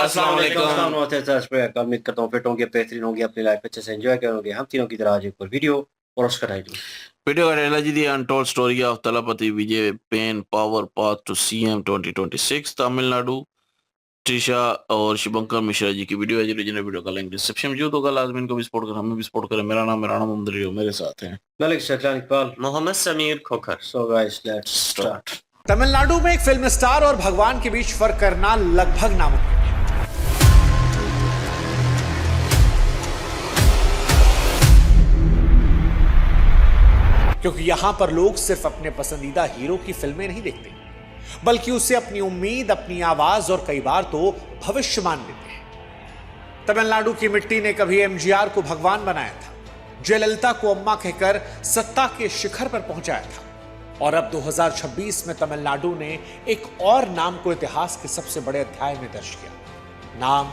अस्सलाम वालेकुम। उम्मीद करता हूँ फिट होंगे, बेहतरीन होंगे, अपनी लाइफ अच्छे से एंजॉय करोगे। हम तीनों की तरह आज एक और वीडियो और उसका title Video analogy the untold story of Talapati Vijay Pain Power Path to CM 2026 Tamil Nadu Trisha और शुभंकर मिश्रा जी की वीडियो है। जो रीजनल वीडियो का लिंक डिस्क्रिप्शन में जो होगा, लाजमी इनको भी सपोर्ट करें, हमें भी सपोर्ट करें। मेरा नाम मोहम्मद रियो, मेरे साथ हैं Malik Shaklan Iqbal, Mohammad Sameer Khokhar. So guys let's start. Tamil Nadu में एक फिल्म स्टार और भगवान के बीच फर्क करना लगभग नामुमकिन है। क्योंकि यहां पर लोग सिर्फ अपने पसंदीदा हीरो की फिल्में नहीं देखते, बल्कि उसे अपनी उम्मीद, अपनी आवाज और कई बार तो भविष्य मान लेते हैं। तमिलनाडु की मिट्टी ने कभी एमजीआर को भगवान बनाया था, जयललिता को अम्मा कहकर सत्ता के शिखर पर पहुंचाया था, और अब 2026 में तमिलनाडु ने एक और नाम को इतिहास के सबसे बड़े अध्याय में दर्ज किया। नाम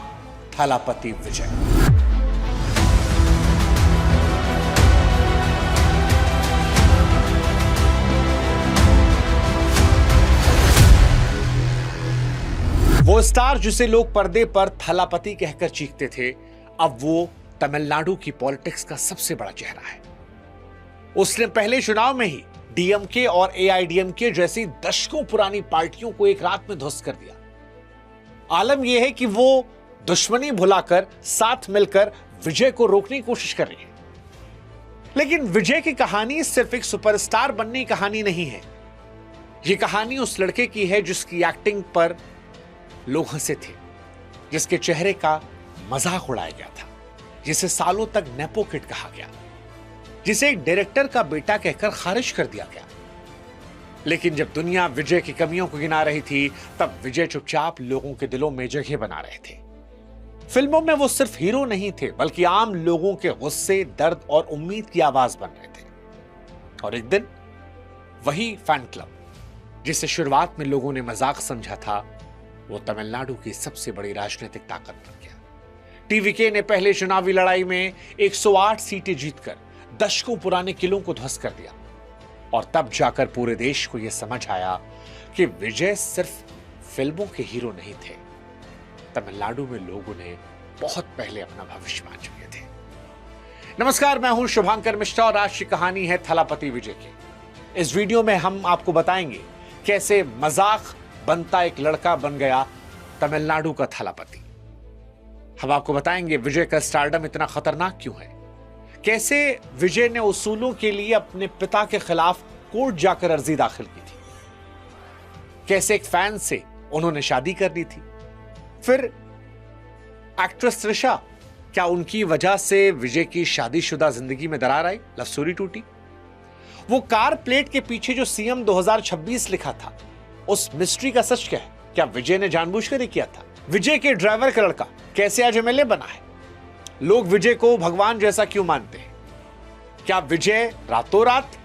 थलापति विजय। वो स्टार जिसे लोग पर्दे पर थलापति कहकर चीखते थे, अब वो तमिलनाडु की पॉलिटिक्स का सबसे बड़ा चेहरा है। उसने पहले चुनाव में ही डीएमके और एआईडीएमके जैसी दशकों पुरानी पार्टियों को एक रात में ध्वस्त कर दिया। आलम यह है कि वो दुश्मनी भुलाकर साथ मिलकर विजय को रोकने की कोशिश कर रही है। लेकिन विजय की कहानी सिर्फ एक सुपरस्टार बनने की कहानी नहीं है। यह कहानी उस लड़के की है जिसकी एक्टिंग पर लोग हंसे थे, जिसके चेहरे का मजाक उड़ाया गया था, जिसे सालों तक नेपो किड कहा गया, जिसे एक डायरेक्टर का बेटा कहकर खारिज कर दिया गया। लेकिन जब दुनिया विजय की कमियों को गिना रही थी, तब विजय चुपचाप लोगों के दिलों में जगह बना रहे थे। फिल्मों में वो सिर्फ हीरो नहीं थे, बल्कि आम लोगों के गुस्से, दर्द और उम्मीद की आवाज बन रहे थे। और एक दिन वही फैन क्लब जिसे शुरुआत में लोगों ने मजाक समझा था, वो तमिलनाडु की सबसे बड़ी राजनीतिक ताकत बन गया। टीवीके ने पहले चुनावी लड़ाई में 108 सीटें जीतकर दशकों पुराने किलों को ध्वस्त कर दिया, और तब जाकर पूरे देश को यह समझ आया कि विजय सिर्फ फिल्मों के हीरो नहीं थे। तमिलनाडु में लोग उन्हें बहुत पहले अपना भविष्य मान चुके थे। नमस्कार, मैं हूं शुभंकर मिश्रा और आज की कहानी है थलापति विजय की। इस वीडियो में हम आपको बताएंगे कैसे मजाक बनता एक लड़का बन गया तमिलनाडु का थलापति। हम आपको बताएंगे विजय का स्टारडम इतना खतरनाक क्यों है, कैसे विजय ने उसूलों के लिए अपने पिता के खिलाफ कोर्ट जाकर अर्जी दाखिल की थी, कैसे एक फैन से उन्होंने शादी कर ली थी, फिर एक्ट्रेस त्रिशा, क्या उनकी वजह से विजय की शादीशुदा जिंदगी में दरार आई, लव स्टोरी टूटी, वो कार प्लेट के पीछे जो सीएम 2026 लिखा था, उस मिस्ट्री का सच क्या है, क्या विजय ने जानबूझकर ही किया था, विजय के ड्राइवर का लड़का कैसे आज एमएलए बना है, लोग विजय को भगवान जैसा क्यों मानते हैं, क्या विजय रातों रात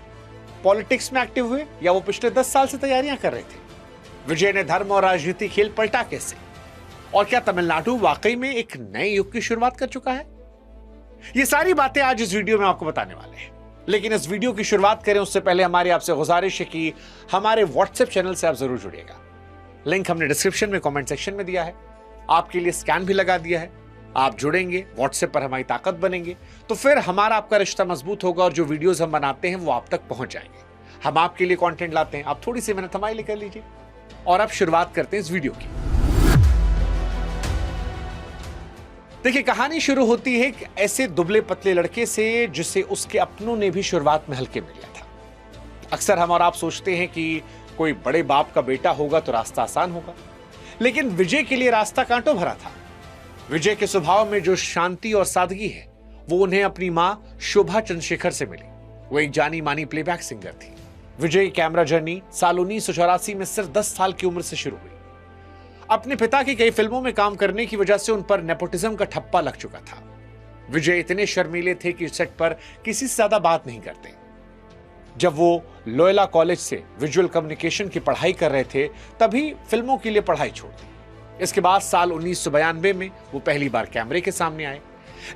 पॉलिटिक्स में एक्टिव हुए या वो पिछले 10 साल से तैयारियां कर रहे थे, विजय ने धर्म और राजनीति खेल पलटा कैसे, और क्या तमिलनाडु वाकई में एक नए युग की शुरुआत कर चुका है। ये सारी बातें आज इस वीडियो में आपको बताने वाले हैं। लेकिन इस वीडियो की शुरुआत करें उससे पहले हमारी आपसे गुजारिश है कि हमारे व्हाट्सएप चैनल से आप जरूर जुड़िएगा। लिंक हमने डिस्क्रिप्शन में कमेंट सेक्शन में दिया है, आपके लिए स्कैन भी लगा दिया है। आप जुड़ेंगे, व्हाट्सएप पर हमारी ताकत बनेंगे, तो फिर हमारा आपका रिश्ता मजबूत होगा और जो वीडियोस हम बनाते हैं वो आप तक पहुंच जाएंगे। हम आपके लिए कंटेंट लाते हैं, आप थोड़ी सी मेहनत हमारे लिए कर लीजिए। और अब शुरुआत करते हैं इस वीडियो की। देखिए, कहानी शुरू होती है एक ऐसे दुबले पतले लड़के से जिसे उसके अपनों ने भी शुरुआत में हल्के में लिया था। अक्सर हम और आप सोचते हैं कि कोई बड़े बाप का बेटा होगा तो रास्ता आसान होगा, लेकिन विजय के लिए रास्ता कांटों भरा था। विजय के स्वभाव में जो शांति और सादगी है, वो उन्हें अपनी मां शोभा चंद्रशेखर से मिली। वो एक जानी मानी प्लेबैक सिंगर थी। विजय की कैमरा जर्नी साल 1984 में सिर्फ 10 साल की उम्र से शुरू हुई। अपने पिता की कई फिल्मों में काम करने की वजह से उन पर नेपोटिज्म का ठप्पा लग चुका था। विजय इतने शर्मीले थे कि सेट पर किसी से ज्यादा बात नहीं करते। जब वो लोयला कॉलेज से विजुअल कम्युनिकेशन की पढ़ाई कर रहे थे, तभी फिल्मों के लिए पढ़ाई छोड़ दी। इसके बाद साल 1992 में वो पहली बार कैमरे के सामने आए।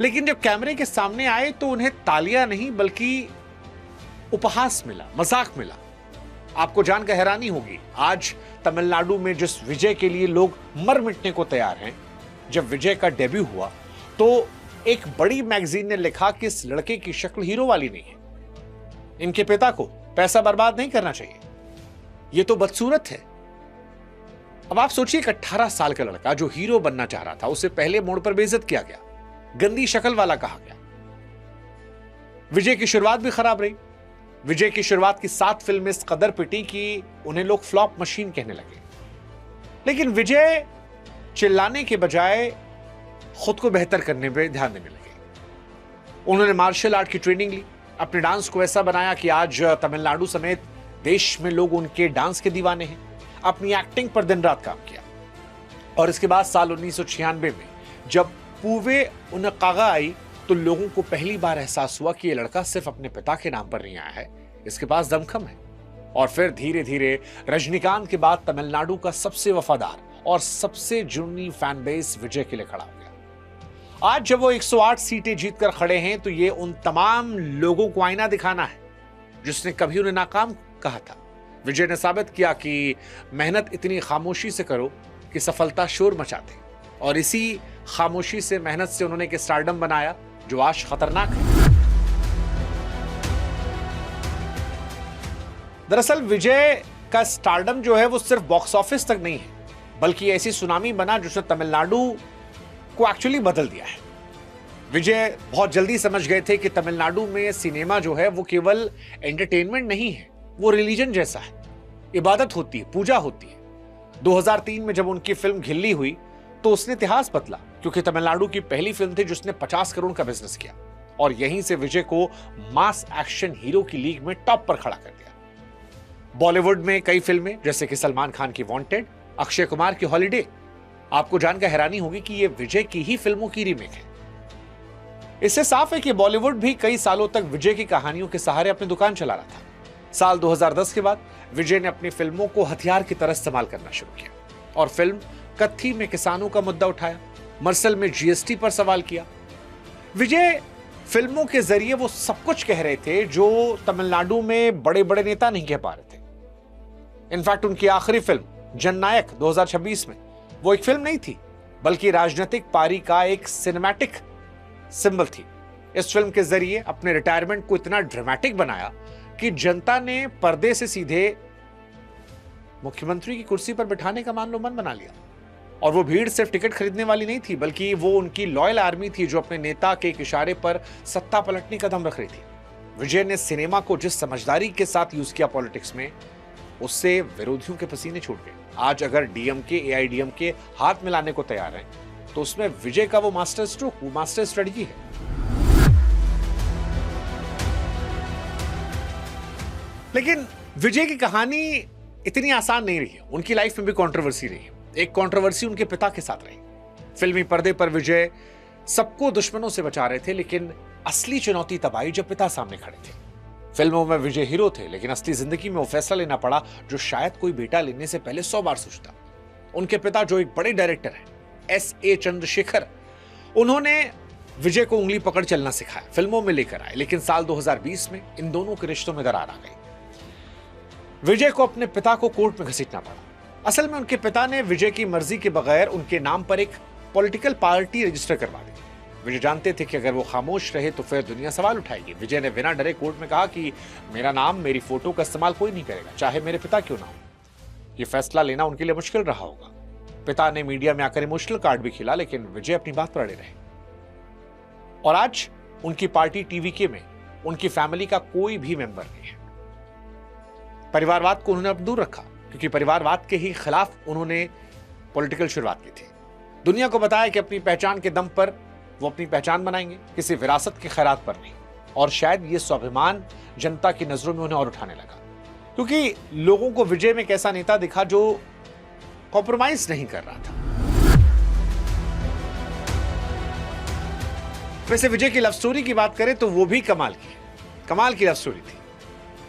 लेकिन जब कैमरे के सामने आए तो उन्हें तालियां नहीं बल्कि उपहास मिला, मजाक मिला। आपको जानकर हैरानी होगी, आज तमिलनाडु में जिस विजय के लिए लोग मर मिटने को तैयार हैं, जब विजय का डेब्यू हुआ तो एक बड़ी मैगजीन ने लिखा कि इस लड़के की शक्ल हीरो वाली नहीं है, इनके पिता को पैसा बर्बाद नहीं करना चाहिए, ये तो बदसूरत है। अब आप सोचिए, 18 साल का लड़का जो हीरो बनना चाह रहा था, उसे पहले मोड़ पर बेइज्जत किया गया, गंदी शक्ल वाला कहा गया। विजय की शुरुआत भी खराब रही। विजय की शुरुआत की 7 फिल्में इस कदर पिटी कि उन्हें लोग फ्लॉप मशीन कहने लगे। लेकिन विजय चिल्लाने के बजाय खुद को बेहतर करने पर ध्यान देने लगे। उन्होंने मार्शल आर्ट की ट्रेनिंग ली, अपने डांस को ऐसा बनाया कि आज तमिलनाडु समेत देश में लोग उनके डांस के दीवाने हैं। अपनी एक्टिंग पर दिन रात काम किया और इसके बाद साल 1996 में जब पूवे उनकागा आई तो लोगों को पहली बार एहसास हुआ कि यह लड़का सिर्फ अपने पिता के नाम पर नहीं आया है, इसके पास दमखम है। और फिर धीरे धीरे रजनीकांत के बाद तमिलनाडु का सबसे वफादार और सबसे जुनी फैन बेस विजय के लिए खड़ा हो गया। आज जब वो 108 सीटें जीतकर खड़े हैं तो ये उन तमाम लोगों को आईना दिखाना है जिसने कभी उन्हें नाकाम कहा था। विजय ने साबित किया कि मेहनत इतनी खामोशी से करो कि सफलता शोर मचा दे, और इसी खामोशी से, मेहनत से उन्होंने एक स्टारडम बनाया जो आज खतरनाक है। दरअसल विजय का स्टारडम जो है वो सिर्फ बॉक्स ऑफिस तक नहीं है, बल्कि ऐसी सुनामी बना जिसने तमिलनाडु को एक्चुअली बदल दिया है। विजय बहुत जल्दी समझ गए थे कि तमिलनाडु में सिनेमा जो है वो केवल एंटरटेनमेंट नहीं है, वो रिलीजन जैसा है, इबादत होती है, पूजा होती है। 2003 में जब उनकी फिल्म घिल्ली हुई तो उसने इतिहास बदला, क्योंकि तमिलनाडु की पहली फिल्म थी जिसने 50 करोड़ का बिजनेस किया, और यहीं से विजय को मास एक्शन हीरो की लीग में टॉप पर खड़ा कर दिया। बॉलीवुड में कई फिल्में जैसे कि सलमान खान की वांटेड, अक्षय कुमार की हॉलिडे, आपको जानकर हैरानी होगी कि यह विजय की ही फिल्मों की रीमेक है। इससे साफ है कि बॉलीवुड भी कई सालों तक विजय की कहानियों के सहारे अपनी दुकान चला रहा था। साल 2010 के बाद विजय ने अपनी फिल्मों को हथियार की तरह इस्तेमाल करना शुरू किया और फिल्म कत्थी में किसानों का मुद्दा उठाया, मरसल में जीएसटी पर सवाल किया। विजय फिल्मों के जरिए वो सब कुछ कह रहे थे जो तमिलनाडु में बड़े बड़े नेता नहीं कह पा रहे थे। इनफैक्ट उनकी आखिरी फिल्म जननायक 2026 में वो एक फिल्म नहीं थी, बल्कि राजनीतिक पारी का एक सिनेमैटिक सिंबल थी। इस फिल्म के जरिए अपने रिटायरमेंट को इतना ड्रामेटिक बनाया कि जनता ने पर्दे से सीधे मुख्यमंत्री की कुर्सी पर बिठाने का मान लो मन बना लिया। और वो भीड़ सिर्फ टिकट खरीदने वाली नहीं थी, बल्कि वो उनकी लॉयल आर्मी थी जो अपने नेता के एक इशारे पर सत्ता पलटने का दम रख रही थी। विजय ने सिनेमा को जिस समझदारी के साथ यूज किया पॉलिटिक्स में, उससे विरोधियों के पसीने छूट गए। आज अगर डीएमके एआईडीएमके हाथ मिलाने को तैयार हैं, तो उसमें विजय का वो मास्टर स्ट्रोक, वो मास्टर स्ट्रेटजी है। लेकिन विजय की कहानी इतनी आसान नहीं रही है। उनकी लाइफ में भी कंट्रोवर्सी रही है। एक कंट्रोवर्सी उनके पिता के साथ रही। फिल्मी पर्दे पर विजय सबको दुश्मनों से बचा रहे थे, लेकिन असली चुनौती तब आई जब पिता सामने खड़े थे। फिल्मों में विजय हीरो थे, लेकिन असली जिंदगी में वो फैसला लेना पड़ा जो शायद कोई बेटा लेने से पहले 100 बार सोचता। उनके पिता जो एक बड़े डायरेक्टर हैं, S.A. चंद्रशेखर, उन्होंने विजय को उंगली पकड़ चलना सिखाया, फिल्मों में लेकर आए। लेकिन साल 2020 में इन दोनों के रिश्तों में दरार आ गई। विजय को अपने पिता को कोर्ट में घसीटना पड़ा। असल में उनके पिता ने विजय की मर्जी के बगैर उनके नाम पर एक पॉलिटिकल पार्टी रजिस्टर करवा दी। विजय जानते थे कि अगर वो खामोश रहे तो फिर दुनिया सवाल उठाएगी। विजय ने बिना डरे कोर्ट में कहा कि मेरा नाम, मेरी फोटो का इस्तेमाल कोई नहीं करेगा, चाहे मेरे पिता क्यों ना हो। यह फैसला लेना उनके लिए मुश्किल रहा होगा। पिता ने मीडिया में आकर इमोशनल कार्ड भी खिला, लेकिन विजय अपनी बात पर अड़े रहे। और आज उनकी पार्टी टीवीके में उनकी फैमिली का कोई भी मेंबर नहीं है। परिवारवाद को उन्होंने अब दूर रखा, क्योंकि परिवारवाद के ही खिलाफ उन्होंने पॉलिटिकल शुरुआत की थी। दुनिया को बताया कि अपनी पहचान के दम पर वो अपनी पहचान बनाएंगे, किसी विरासत के खैरात पर नहीं। और शायद ये स्वाभिमान जनता की नजरों में उन्हें और उठाने लगा, क्योंकि लोगों को विजय में एक ऐसा नेता दिखा जो कॉम्प्रोमाइज नहीं कर रहा था। वैसे विजय की लव स्टोरी की बात करें तो वो भी कमाल की लव स्टोरी थी।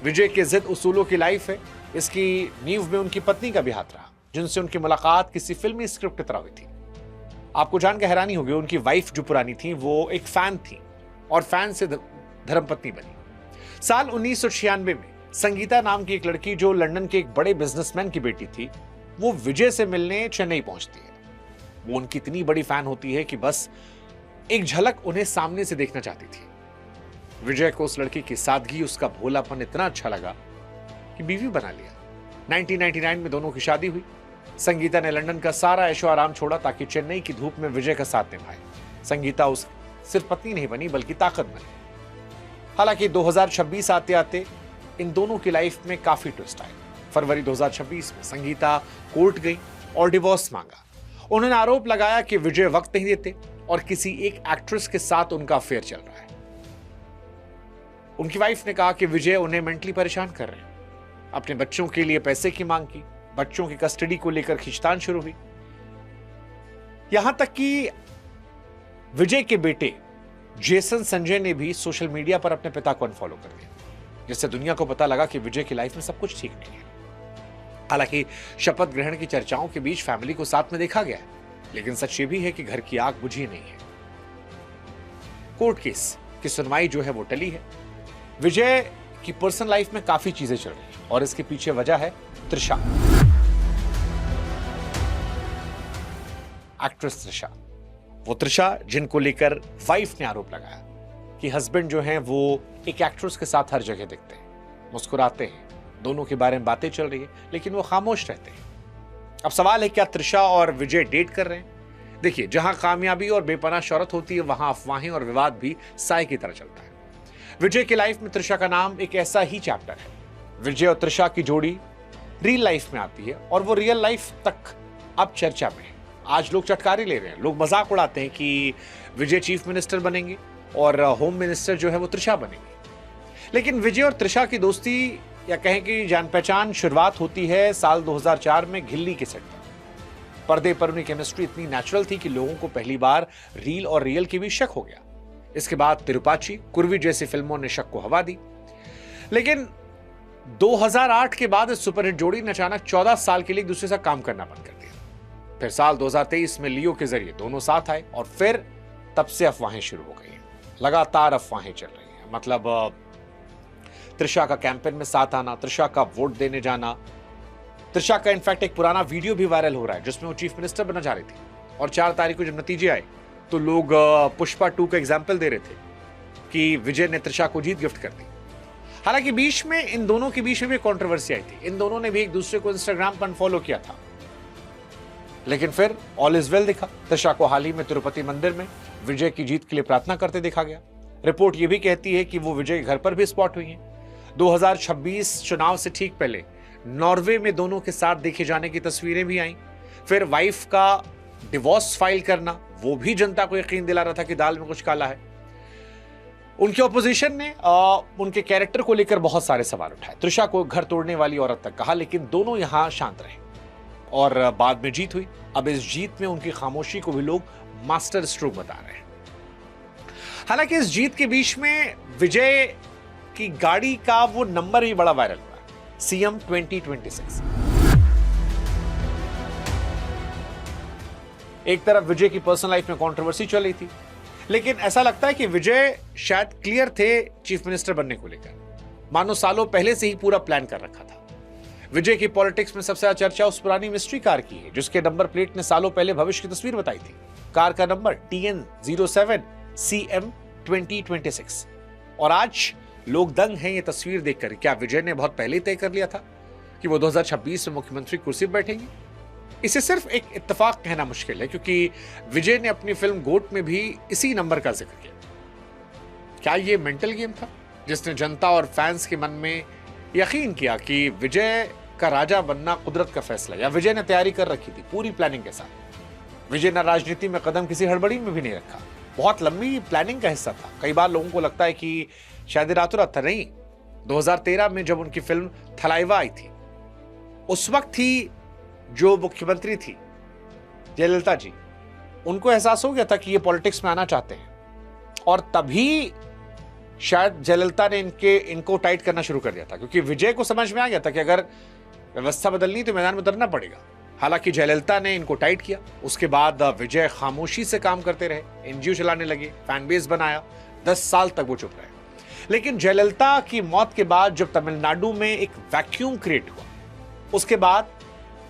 विजय के जिद उसूलों की लाइफ है। इसकी नींव में उनकी पत्नी का भी हाथ रहा, जिनसे उनकी मुलाकात किसी फिल्मी स्क्रिप्ट की तरह हुई थी। आपको जानकर हैरानी होगी, उनकी वाइफ जो पुरानी थी वो एक फैन थी और फैन से धर्मपत्नी बनी। साल 1996 में संगीता नाम की एक लड़की जो लंदन के एक बड़े बिजनेसमैन की बेटी थी, वो विजय से मिलने चेन्नई पहुंचती है। वो उनकी इतनी बड़ी फैन होती है कि बस एक झलक उन्हें सामने से देखना चाहती थी। विजय को उस लड़की की सादगी, उसका भोलापन इतना अच्छा लगा कि बीवी बना लिया। 1999 में दोनों की शादी हुई। संगीता ने लंदन का सारा ऐशो आराम छोड़ा ताकि चेन्नई की धूप में विजय का साथ निभाए। संगीता उस सिर्फ पत्नी नहीं बनी बल्कि ताकत बनी। हालांकि 2026 आते आते इन दोनों की लाइफ में काफी ट्विस्ट आए। फरवरी 2026 में संगीता कोर्ट गई और डिवोर्स मांगा। उन्होंने आरोप लगाया कि विजय वक्त नहीं देते और किसी एक एक्ट्रेस के साथ उनका अफेयर चल रहा है। उनकी वाइफ ने कहा कि विजय उन्हें मेंटली परेशान कर रहे हैं। अपने बच्चों के लिए पैसे की मांग की। बच्चों की कस्टडी को लेकर खींचतान शुरू हुई। यहां तक कि विजय के बेटे जेसन संजय ने भी सोशल मीडिया पर अपने पिता को अनफॉलो कर दिया, जिससे दुनिया को पता लगा कि विजय की लाइफ में सब कुछ ठीक नहीं है। हालांकि शपथ ग्रहण की चर्चाओं के बीच फैमिली को साथ में देखा गया, लेकिन सच ये भी है कि घर की आग बुझी नहीं है। कोर्ट केस की सुनवाई जो है वो टली है। विजय की पर्सनल लाइफ में काफी चीजें चल रही हैं और इसके पीछे वजह है त्रिशा, एक्ट्रेस त्रिशा। वो त्रिशा जिनको लेकर वाइफ ने आरोप लगाया कि हस्बैंड जो हैं वो एक एक्ट्रेस के साथ हर जगह दिखते हैं, मुस्कुराते हैं, दोनों के बारे में बातें चल रही है, लेकिन वो खामोश रहते हैं। अब सवाल है क्या त्रिशा और विजय डेट कर रहे हैं? देखिए, जहां कामयाबी और बेपनाह शौहरत होती है वहां अफवाहें और विवाद भी साए की तरह चलता है। विजय की लाइफ में त्रिशा का नाम एक ऐसा ही चैप्टर है। विजय और त्रिशा की जोड़ी रियल लाइफ में आती है और वो रियल लाइफ तक अब चर्चा में है। आज लोग चटकारे ले रहे हैं, लोग मजाक उड़ाते हैं कि विजय चीफ मिनिस्टर बनेंगे और होम मिनिस्टर जो है वो त्रिशा बनेंगे। लेकिन विजय और त्रिशा की दोस्ती या कहें कि जान पहचान शुरुआत होती है साल 2004 में घिल्ली के सेट पर। पर्दे पर उनकी केमिस्ट्री इतनी नेचुरल थी कि लोगों को पहली बार रील और रियल की भी शक हो गया। इसके बाद तिरुपाची, कुर्वी जैसी फिल्मों ने शक को हवा दी। लेकिन 2008 के बाद इस सुपरहिट जोड़ी ने अचानक 14 साल के लिए एक दूसरे से काम करना बंद कर दिया। फिर साल 2023 में लियो के जरिए दोनों साथ आए और फिर तब से अफवाहें शुरू हो गई। लगातार अफवाहें चल रही हैं। मतलब त्रिशा का कैंपेन में साथ आना, त्रिशा का वोट देने जाना, त्रिशा का इनफैक्ट एक पुराना वीडियो भी वायरल हो रहा है जिसमें वो चीफ मिनिस्टर बनना चाह रही थी। और 4 तारीख को जब नतीजे आए तो लोग पुष्पा 2 का एग्जाम्पल दे रहे थे कि विजय ने त्रिशा को जीत गिफ्ट कर दी। हालांकि बीच में इन दोनों के बीच में भी कंट्रोवर्सी आई थी। इन दोनों ने भी एक दूसरे को इंस्टाग्राम पर अनफॉलो किया था, लेकिन फिर ऑल इज वेल दिखा। त्रिशा को हाल ही में तिरुपति मंदिर में विजय की जीत के लिए प्रार्थना करते देखा गया। रिपोर्ट यह भी कहती है कि वो विजय के घर पर भी स्पॉट हुई हैं। 2026 चुनाव से ठीक पहले नॉर्वे में दोनों के साथ देखे जाने की तस्वीरें भी आईं। फिर वाइफ का डिवोर्स फाइल करना, वो भी जनता को यकीन दिला रहा था कि दाल में कुछ काला है। उनके ऑपोजिशन ने उनके कैरेक्टर को लेकर बहुत सारे सवाल उठाए। त्रिशा को घर तोड़ने वाली औरत तक कहा, लेकिन दोनों यहां शांत रहे और बाद में जीत हुई। अब इस जीत में उनकी खामोशी को भी लोग मास्टर स्ट्रोक बता रहे हैं। हालांकि इस जीत के बीच में विजय की गाड़ी का वो नंबर भी बड़ा वायरल हुआ, CM 2026। एक तरफ विजय की पर्सनल लाइफ में कंट्रोवर्सी चल रही थी, लेकिन ऐसा लगता है कि विजय शायद क्लियर थे चीफ मिनिस्टर बनने को लेकर। मानो सालों पहले से ही पूरा प्लान कर रखा था। विजय की पॉलिटिक्स में सबसे ज्यादा चर्चा उस पुरानी मिस्ट्री कार की है जिसके नंबर प्लेट ने सालों पहले भविष्य की तस्वीर बताई थी। कार का नंबर TN07 CM 2026। और आज लोग दंग हैं ये तस्वीर देखकर। क्या विजय ने बहुत पहले तय कर लिया था कि वो 2026 में मुख्यमंत्री कुर्सी पर बैठेंगे? इसे सिर्फ एक इत्तेफाक कहना मुश्किल है, क्योंकि विजय ने अपनी फिल्म गोट में भी इसी नंबर का जिक्र किया। क्या ये मेंटल गेम था जिसने जनता और फैंस के मन में यकीन किया कि विजय का राजा बनना कुदरत का फैसला, या विजय ने तैयारी कर रखी थी पूरी प्लानिंग के साथ? विजय ने राजनीति में कदम किसी हड़बड़ी में भी नहीं रखा, बहुत लंबी प्लानिंग का हिस्सा था। कई बार लोगों को लगता है कि शायद रातों रात था। नहीं, 2013 में जब उनकी फिल्म थलाइवा आई थी, उस वक्त ही जो मुख्यमंत्री थी जयललिता जी, उनको एहसास हो गया था कि ये पॉलिटिक्स में आना चाहते हैं, और तभी शायद जयललिता ने इनको टाइट करना शुरू कर दिया था, क्योंकि विजय को समझ में आ गया था कि अगर व्यवस्था बदलनी तो मैदान में उतरना पड़ेगा। हालांकि जयललिता ने इनको टाइट किया। उसके बाद विजय खामोशी से काम करते रहे, NGO चलाने लगे, फैन बेस बनाया। 10 साल तक वो चुप रहे। लेकिन जयललिता की मौत के बाद जब तमिलनाडु में एक वैक्यूम क्रिएट हुआ, उसके बाद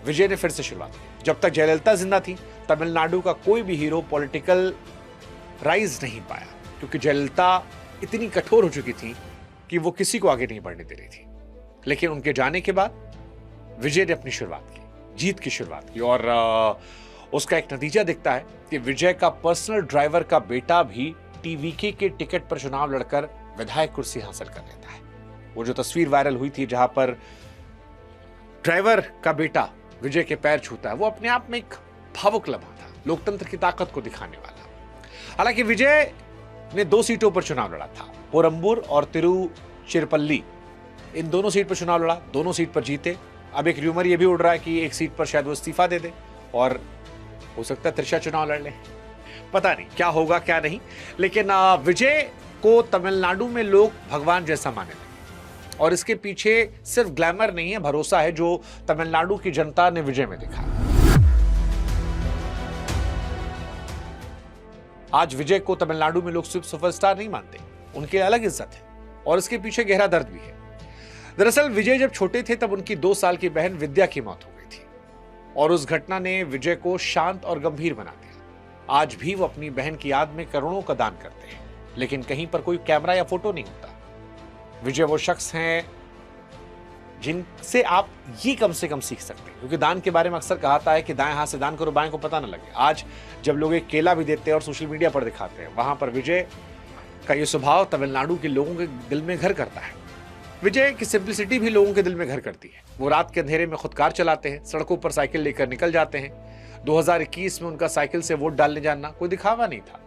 विजय ने फिर से शुरुआत की। जब तक जयललिता जिंदा थी तब तमिलनाडु का कोई भी हीरो पॉलिटिकल राइज नहीं पाया, क्योंकि जयललिता इतनी कठोर हो चुकी थी कि वो किसी को आगे नहीं बढ़ने दे रही थी। लेकिन उनके जाने के बाद विजय ने अपनी शुरुआत की, जीत की शुरुआत की, और उसका एक नतीजा दिखता है कि विजय का पर्सनल ड्राइवर का बेटा भी टीवीके के टिकट पर चुनाव लड़कर विधायक कुर्सी हासिल कर लेता है। वो जो तस्वीर वायरल हुई थी जहां पर ड्राइवर का बेटा विजय के पैर छूता है, वो अपने आप में एक भावुक लम्हा था, लोकतंत्र की ताकत को दिखाने वाला। हालांकि विजय ने 2 सीटों पर चुनाव लड़ा था, पोरंबूर और तिरुचिरापल्ली। इन दोनों सीट पर चुनाव लड़ा, दोनों सीट पर जीते। अब एक र्यूमर ये भी उड़ रहा है कि एक सीट पर शायद वो इस्तीफा दे दे और हो सकता है त्रिशा चुनाव लड़ ले। पता नहीं क्या होगा क्या नहीं, लेकिन विजय को तमिलनाडु में लोग भगवान जैसा माने लगे, और इसके पीछे सिर्फ ग्लैमर नहीं है, भरोसा है जो तमिलनाडु की जनता ने विजय में देखा। आज विजय को तमिलनाडु में लोग सिर्फ सुपरस्टार नहीं मानते, उनकी अलग इज्जत है और इसके पीछे गहरा दर्द भी है। दरअसल विजय जब छोटे थे तब उनकी 2 साल की बहन विद्या की मौत हो गई थी, और उस घटना ने विजय को शांत और गंभीर बना दिया। आज भी वो अपनी बहन की याद में करोड़ों का दान करते हैं, लेकिन कहीं पर कोई कैमरा या फोटो नहीं होता। विजय वो शख्स हैं जिनसे आप ये कम से कम सीख सकते हैं, क्योंकि दान के बारे में अक्सर कहा है कि दाएं हाथ से दान करो, बाएं को पता न लगे। आज जब लोग एक केला भी देते हैं और सोशल मीडिया पर दिखाते हैं, वहां पर विजय का ये स्वभाव तमिलनाडु के लोगों के दिल में घर करता है। विजय की सिंपलिसिटी भी लोगों के दिल में घर करती है। वो रात के अंधेरे में खुद कार चलाते हैं, सड़कों पर साइकिल लेकर निकल जाते हैं। 2021 में उनका साइकिल से वोट डालने जाना कोई दिखावा नहीं था,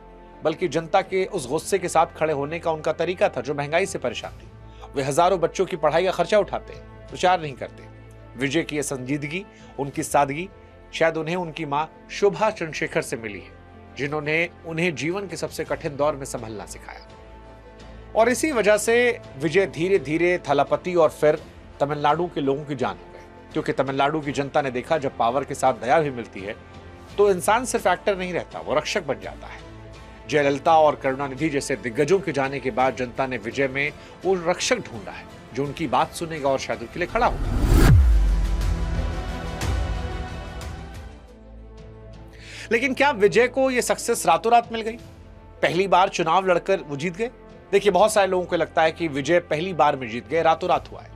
बल्कि जनता के उस गुस्से के साथ खड़े होने का उनका तरीका था जो महंगाई से परेशान थी। वे हजारों बच्चों की पढ़ाई का खर्चा उठाते, प्रचार नहीं करते। विजय की यह संजीदगी, उनकी सादगी शायद उन्हें उनकी मां शोभा चंद्रशेखर से मिली है, जिन्होंने उन्हें जीवन के सबसे कठिन दौर में संभलना सिखाया। और इसी वजह से विजय धीरे धीरे थलापति और फिर तमिलनाडु के लोगों की जान हो गए, क्योंकि तमिलनाडु की जनता ने देखा जब पावर के साथ दया भी मिलती है तो इंसान सिर्फ एक्टर नहीं रहता, वो रक्षक बन जाता है। जयललिता और करुणानिधि जैसे दिग्गजों के जाने के बाद जनता ने विजय में वो रक्षक ढूंढा है जो उनकी बात सुनेगा और शायद उनके लिए खड़ा होगा। लेकिन क्या विजय को यह सक्सेस रातों रात मिल गई? पहली बार चुनाव लड़कर वो जीत गए? देखिए, बहुत सारे लोगों को लगता है कि विजय पहली बार में जीत गए, रातों रात हुआ है,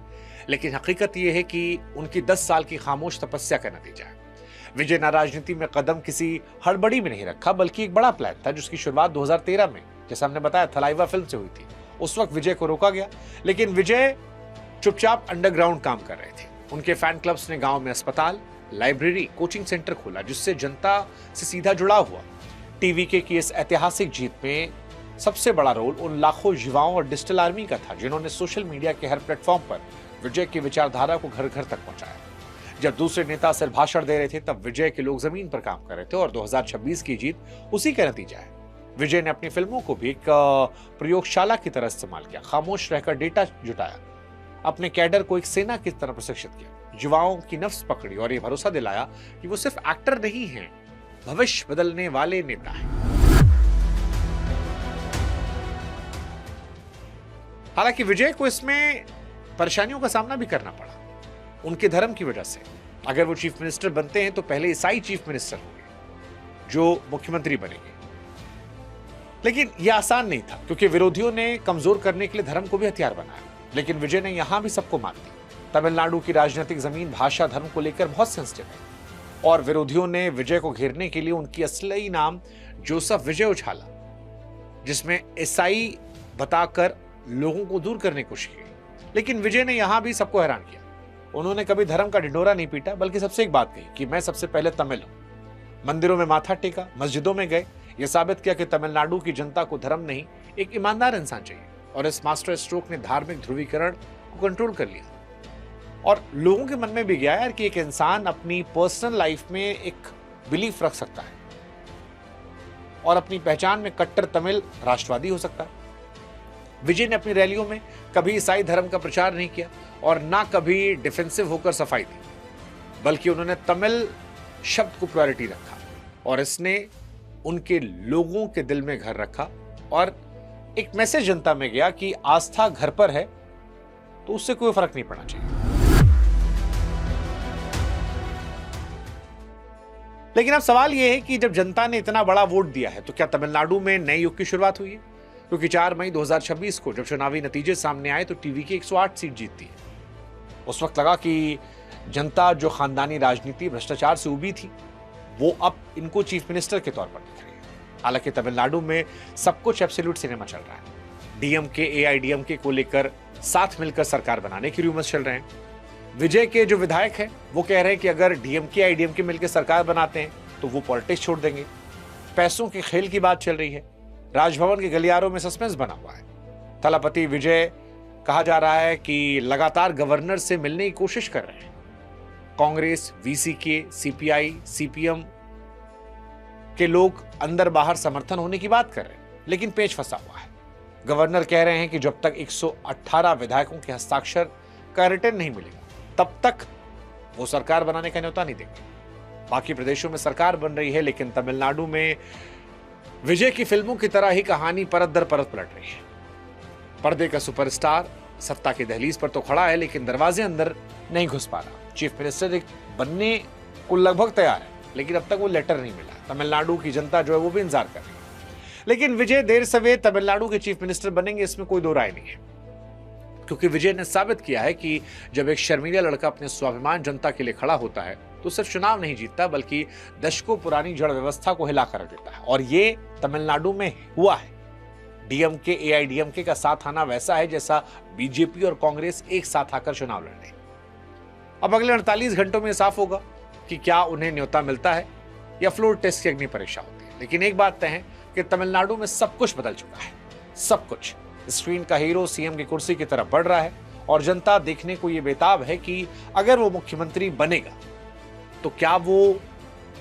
लेकिन हकीकत यह है कि उनकी 10 साल की खामोश तपस्या का नतीजा है। विजय ने राजनीति में कदम किसी हड़बड़ी में नहीं रखा, बल्कि एक बड़ा प्लान था जिसकी शुरुआत 2013 में, जैसे हमने बताया, थलाइवा फिल्म से हुई थी। उस वक्त विजय को रोका गया, लेकिन विजय चुपचाप अंडरग्राउंड काम कर रहे थे। उनके फैन क्लब्स ने गांव में अस्पताल, लाइब्रेरी, कोचिंग सेंटर खोला, जिससे जनता से सीधा जुड़ाव हुआ। टीवीके की इस ऐतिहासिक जीत में सबसे बड़ा रोल उन लाखों युवाओं और डिजिटल आर्मी का था जिन्होंने सोशल मीडिया के हर प्लेटफॉर्म पर विजय की विचारधारा को घर घर तक पहुंचाया। जब दूसरे नेता सिर्फ भाषण दे रहे थे, तब विजय के लोग जमीन पर काम कर रहे थे, और 2026 की जीत उसी का नतीजा है। विजय ने अपनी फिल्मों को भी एक प्रयोगशाला की तरह इस्तेमाल किया, खामोश रहकर डेटा जुटाया, अपने कैडर को एक सेना की तरह प्रशिक्षित किया, युवाओं की नफ्स पकड़ी और ये भरोसा दिलाया कि वो सिर्फ एक्टर नहीं है, भविष्य बदलने वाले नेता है। हालांकि विजय को इसमें परेशानियों का सामना भी करना पड़ा, उनके धर्म की वजह से। अगर वो चीफ मिनिस्टर बनते हैं तो पहले ईसाई चीफ मिनिस्टर होंगे जो मुख्यमंत्री बनेंगे, लेकिन यह आसान नहीं था, क्योंकि विरोधियों ने कमजोर करने के लिए धर्म को भी हथियार बनाया। लेकिन विजय ने यहां भी सबको मात दी। तमिलनाडु की राजनीतिक जमीन भाषा धर्म को लेकर बहुत सेंसिटिव है, और विरोधियों ने विजय को घेरने के लिए उनकी असली नाम जोसेफ विजय उछाला, जिसमें ईसाई बताकर लोगों को दूर करने की कोशिश की। लेकिन विजय ने यहां भी सबको हैरान किया। उन्होंने कभी धर्म का ढिंढोरा नहीं पीटा, बल्कि सबसे एक बात कही कि मैं सबसे पहले तमिल हूं। मंदिरों में माथा टेका, मस्जिदों में गए, यह साबित किया कि तमिलनाडु की जनता को धर्म नहीं, एक ईमानदार इंसान चाहिए। और इस मास्टर स्ट्रोक ने धार्मिक ध्रुवीकरण को कंट्रोल कर लिया, और लोगों के मन में भी गया यार कि एक इंसान अपनी पर्सनल लाइफ में एक बिलीफ रख सकता है और अपनी पहचान में कट्टर तमिल राष्ट्रवादी हो सकता है। विजय ने अपनी रैलियों में कभी ईसाई धर्म का प्रचार नहीं किया और ना कभी डिफेंसिव होकर सफाई दी, बल्कि उन्होंने तमिल शब्द को प्रायोरिटी रखा, और इसने उनके लोगों के दिल में घर रखा और एक मैसेज जनता में गया कि आस्था घर पर है तो उससे कोई फर्क नहीं पड़ना चाहिए। लेकिन अब सवाल यह है कि जब जनता ने इतना बड़ा वोट दिया है तो क्या तमिलनाडु में नए युग की शुरुआत हुई है? क्योंकि 4 मई 2026 को जब चुनावी नतीजे सामने आए तो टीवी की 108 सीट जीतती है। उस वक्त लगा कि जनता जो खानदानी राजनीति भ्रष्टाचार से उबी थी वो अब इनको चीफ मिनिस्टर के तौर पर दिख रही है। हालांकि तमिलनाडु में सब कुछ एब्सोल्यूट सिनेमा चल रहा है। डीएमके एआईडीएमके को लेकर साथ मिलकर सरकार बनाने की रूमर्स चल रहे हैं। विजय के जो विधायक हैं वो कह रहे हैं कि अगर डीएमके आईडीएमके मिलकर सरकार बनाते हैं तो वो पॉलिटिक्स छोड़ देंगे। पैसों के खेल की बात चल रही है। राजभवन के गलियारों में सस्पेंस बना हुआ है। थलापति विजय कहा जा रहा है कि लगातार गवर्नर से मिलने की कोशिश कर रहे हैं। कांग्रेस, वीसीके, सीपीआई, सीपीएम के लोग अंदर बाहर समर्थन होने की बात कर रहे हैं, लेकिन पेच फंसा हुआ है। गवर्नर कह रहे हैं कि जब तक 118 विधायकों के हस्ताक्षर का रिटर्न नहीं मिलेगा तब तक वो सरकार बनाने का न्योता नहीं देंगे। बाकी प्रदेशों में सरकार बन रही है, लेकिन तमिलनाडु में विजय की फिल्मों की तरह ही कहानी परत दर परत पलट रही है। पर्दे का सुपरस्टार सत्ता की दहलीज पर तो खड़ा है, लेकिन दरवाजे अंदर नहीं घुस पा रहा। चीफ मिनिस्टर बनने को लगभग तैयार है, लेकिन अब तक वो लेटर नहीं मिला। तमिलनाडु की जनता जो है वो भी इंतजार कर रही है। लेकिन विजय देर सवेर तमिलनाडु के चीफ मिनिस्टर बनेंगे, इसमें कोई दो राय नहीं है, क्योंकि विजय ने साबित किया है कि जब एक शर्मीला लड़का अपने स्वाभिमान जनता के लिए खड़ा होता है तो सिर्फ चुनाव नहीं जीतता, बल्कि दशकों पुरानी जड़ व्यवस्था को हिला कर रख देता है। और ये तमिलनाडु में हुआ है। डीएमके एआईडीएमके का साथ आना वैसा है जैसा बीजेपी और कांग्रेस एक साथ आकर चुनाव लड़ रहे। अब अगले 48 घंटों में साफ होगा कि क्या उन्हें न्योता मिलता है या फ्लोर टेस्ट की अग्नि परीक्षा होती है। लेकिन एक बात तय है कि तमिलनाडु में सब कुछ बदल चुका है। सब कुछ। स्क्रीन का हीरो सीएम की कुर्सी की तरफ बढ़ रहा है और जनता देखने को यह बेताब है कि अगर वो मुख्यमंत्री बनेगा तो क्या वो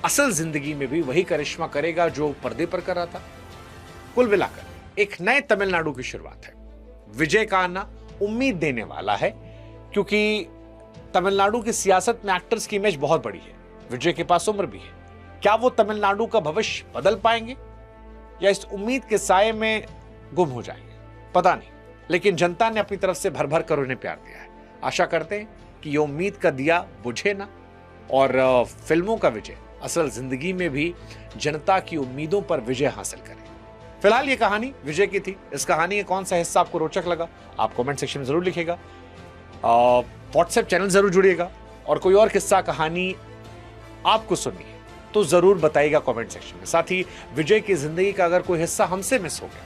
असल जिंदगी में भी वही करिश्मा करेगा जो पर्दे पर कर रहा था। कुल मिलाकर एक नए तमिलनाडु की शुरुआत है। विजय का आना उम्मीद देने वाला है, क्योंकि तमिलनाडु की सियासत में एक्टर्स की इमेज बहुत बड़ी है। विजय के पास उम्र भी है। क्या वो तमिलनाडु का भविष्य बदल पाएंगे या इस उम्मीद के साये में गुम हो जाएंगे, पता नहीं। लेकिन जनता ने अपनी तरफ से भर भर कर उन्हें प्यार दिया है। आशा करते हैं कि ये उम्मीद का दिया बुझे ना और फिल्मों का विजय असल जिंदगी में भी जनता की उम्मीदों पर विजय हासिल करे। फिलहाल ये कहानी विजय की थी। इस कहानी का कौन सा हिस्सा आपको रोचक लगा, आप कमेंट सेक्शन में जरूर लिखिएगा। व्हाट्सएप चैनल जरूर जुड़िएगा, और कोई और किस्सा कहानी आपको सुननी है तो जरूर बताइएगा कमेंट सेक्शन में। साथ ही विजय की जिंदगी का अगर कोई हिस्सा हमसे मिस हो गया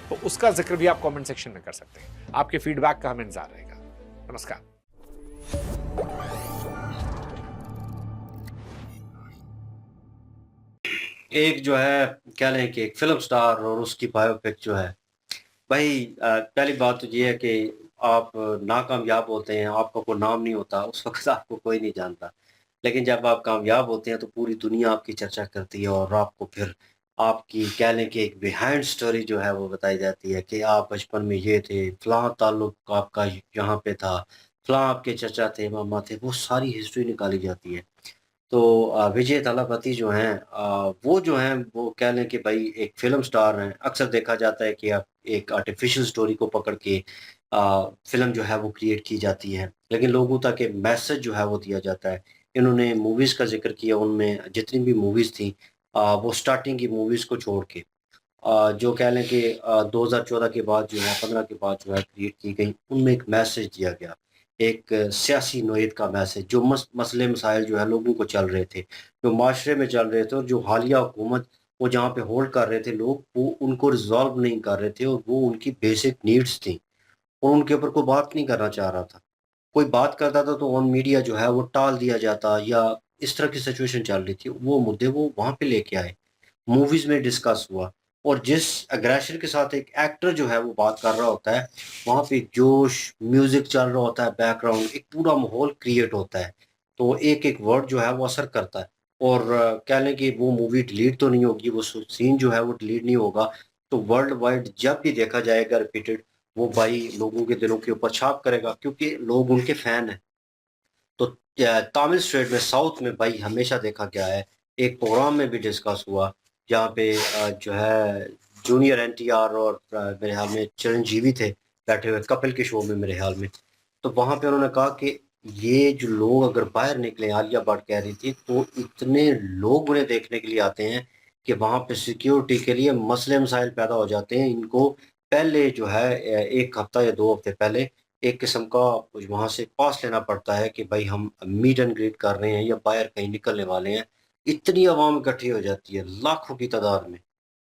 तो उसका जिक्र भी आप कमेंट सेक्शन में कर सकते हैं। आपके फीडबैक का हमें इंतजार रहेगा। नमस्कार। एक जो है क्या लें कि एक फिल्म स्टार और उसकी बायोपिक जो है भाई, पहली बात तो ये है कि आप नाकामयाब होते हैं, आपका कोई नाम नहीं होता, उस वक्त आपको कोई नहीं जानता। लेकिन जब आप कामयाब होते हैं तो पूरी दुनिया आपकी चर्चा करती है और आपको फिर आपकी कह लें कि एक बिहाइंड स्टोरी जो है वो बताई जाती है कि आप बचपन में ये थे, फ़लाँ ताल्लुक आपका यहाँ पे था, फ़लाँ आपके चचा थे, मामा थे, वो सारी हिस्ट्री निकाली जाती है। तो विजय थालापति जो हैं वो जो हैं वो कह लें कि भाई एक फ़िल्म स्टार हैं। अक्सर देखा जाता है कि आप एक आर्टिफ़िशियल स्टोरी को पकड़ के फ़िल्म जो है वो क्रिएट की जाती है, लेकिन लोगों तक एक मैसेज जो है वो दिया जाता है। इन्होंने मूवीज़ का ज़िक्र किया, उनमें जितनी भी मूवीज़ थी वो स्टार्टिंग की मूवीज़ को छोड़ के जो कह लें कि 2014 के बाद जो है 15 के बाद जो है क्रिएट की गई, उनमें एक मैसेज दिया गया। एक सियासी नोयत का मैसेज, जो मसले मसाइल जो है लोगों को चल रहे थे, जो माशरे में चल रहे थे और जो हालिया हुकूमत वो जहाँ पे होल्ड कर रहे थे लोग, वो उनको रिज़ॉल्व नहीं कर रहे थे और वो उनकी बेसिक नीड्स थी और उनके ऊपर कोई बात नहीं करना चाह रहा था। कोई बात करता था तो ऑन मीडिया जो है वो टाल दिया जाता, या इस तरह की सिचुएशन चल रही थी। वो मुद्दे वो वहाँ पे लेके आए, मूवीज़ में डिस्कस हुआ, और जिस एग्रेशन के साथ एक एक्टर जो है वो बात कर रहा होता है, वहाँ पे जोश, म्यूज़िक चल रहा होता है, बैकग्राउंड, एक पूरा माहौल क्रिएट होता है। तो एक-एक वर्ड जो है वो असर करता है और कह लें कि वो मूवी डिलीट तो नहीं होगी, वो सीन जो है वो डिलीट नहीं होगा, तो वर्ल्ड वाइड जब भी देखा जाएगा रिपीटेड, वो भाई लोगों के दिलों के ऊपर छाप करेगा, क्योंकि लोग उनके फ़ैन हैं। तो तमिल स्टेट में, साउथ में भाई हमेशा देखा गया है, एक प्रोग्राम में भी डिस्कस हुआ जहाँ पे जो है जूनियर एनटीआर और मेरे ख्याल में चिरंजीवी थे बैठे हुए कपिल के शो में मेरे ख्याल में। तो वहाँ पे उन्होंने कहा कि ये जो लोग अगर बाहर निकले, आलिया भट्ट कह रही थी, तो इतने लोग उन्हें देखने के लिए आते हैं कि वहाँ पे सिक्योरिटी के लिए मसले मसाइल पैदा हो जाते हैं। इनको पहले जो है 1 हफ्ता या 2 हफ्ते पहले एक किस्म का वहाँ से पास लेना पड़ता है कि भाई हम मीट एंड ग्रीट कर रहे हैं या बाहर कहीं निकलने वाले हैं। इतनी आवाम इकट्ठी हो जाती है लाखों की तादाद में,